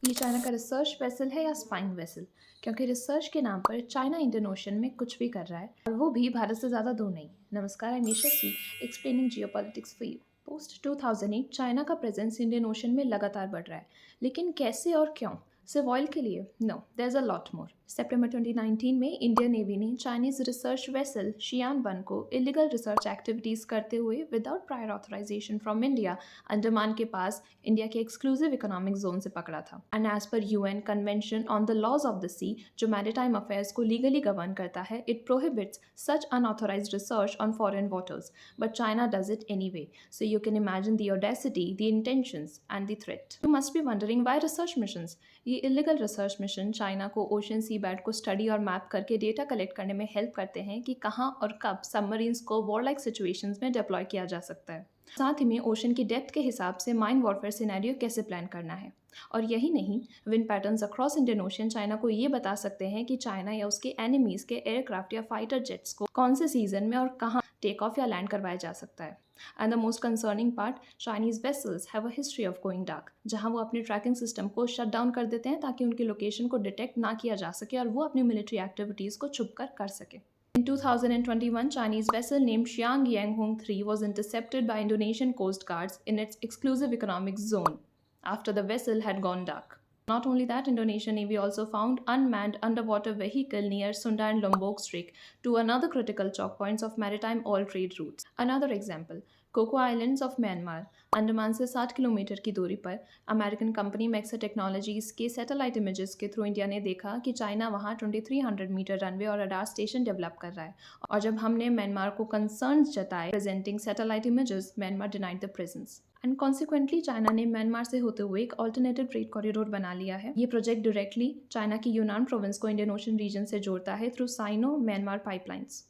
ये चाइना का research vessel है या स्पाइंग वेसल? क्योंकि रिसर्च के नाम पर चाइना इंडियन ओशन में कुछ भी कर रहा है और वो भी भारत से ज़्यादा दूर नहीं। नमस्कार, I am Yashasvi, explaining geopolitics for you. Post 2008 China का प्रेजेंस इंडियन ओशन में लगातार बढ़ रहा है, लेकिन कैसे और क्यों? सिर्फ ऑयल के लिए? No, there is a lot more. सितंबर 2019 में इंडियन नेवी ने Chinese research vessel Shiyan one को इलीगल रिसर्च एक्टिविटीज करते हुए without prior authorization from India Andaman के पास इंडिया के एक्सक्लूसिव इकोनॉमिक जोन से पकड़ा था। And as per UN convention on the laws of the sea, जो मैरिटाइम अफेयर्स को लीगली गवर्न करता है, it prohibits such unauthorized research on foreign waters, but China does it anyway. So you can imagine the audacity, the intentions, and the threat. You must be wondering why research missions? ये illegal research mission China को ocean सी bed को study और map करके data collect करने में help करते हैं कि कहाँ और कब सबमरीन्स को वॉर लाइक सिचुएशंस में डिप्लॉय किया जा सकता है। साथ ही में ओशन की डेप्थ के हिसाब से माइन वॉरफेयर सिनेरियो कैसे प्लान करना है। और यही नहीं, wind patterns across Indian ocean China को ये बता सकते हैं कि चाइना या उसके एनिमीज के एयरक्राफ्ट या फाइटर जेट्स को कौन से सीजन में और कहाँ टेक ऑफ या लैंड करवाया जा सकता है। And the most concerning part, Chinese vessels have a history of going dark, जहां वो अपने ट्रैकिंग सिस्टम को शट डाउन कर देते हैं ताकि उनकी लोकेशन को डिटेक्ट ना किया जा सके और वो अपनी मिलिट्री एक्टिविटीज को छुप कर सके। In 2021, Chinese vessel named Xiang Yanghong 3 was intercepted by Indonesian coast guards in its exclusive economic zone after the vessel had gone dark. Not only that, Indonesian Navy also found unmanned underwater vehicle near Sunda and Lombok Strait, two another critical choke points of maritime oil trade routes. Another example, Coco Islands of Myanmar, Andaman से 60 kilometre की दूरी पर American company Maxar technologies के satellite images के through India ने देखा कि China वहां 2300 मीटर रनवे और रडार स्टेशन डेवलप कर रहा है। और जब हमने म्यांमार को कंसर्न जताए presenting satellite images, Myanmar denied the presence. And consequently China ने म्यांमार से होते हुए एक ऑल्टरनेटिव ट्रेड कॉरिडोर बना लिया है। ये प्रोजेक्ट डायरेक्टली चाइना की यूनान प्रोविंस को इंडियन ओशन रीजन से जोड़ता है through Sino Myanmar pipelines.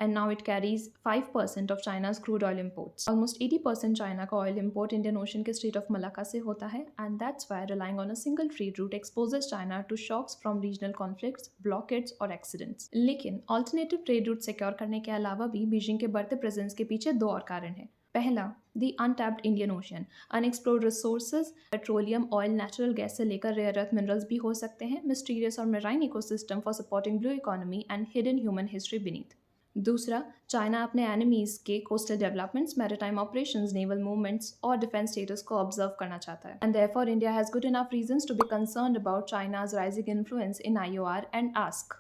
And now it carries 5% of China's crude oil imports. Almost 80% China का oil import Indian Ocean के Strait of Malacca से होता है, and that's why relying on a single trade route exposes China to shocks from regional conflicts, blockades और accidents. लेकिन alternative trade route secure करने के अलावा भी बीजिंग के बढ़ते presence के पीछे दो और कारण हैं। पहला, the untapped Indian ocean, unexplored resources, petroleum, oil, natural gas से लेकर रेयर अर्थ मिनरल्स भी हो सकते हैं, मिस्टीरियस और marine ecosystem for supporting blue economy and hidden human history beneath. दूसरा, चाइना अपने एनिमीज के coastal developments, maritime operations, naval movements और डिफेंस स्टेटस को ऑब्जर्व करना चाहता है। And therefore India has good enough reasons to be concerned about China's rising influence in IOR and ask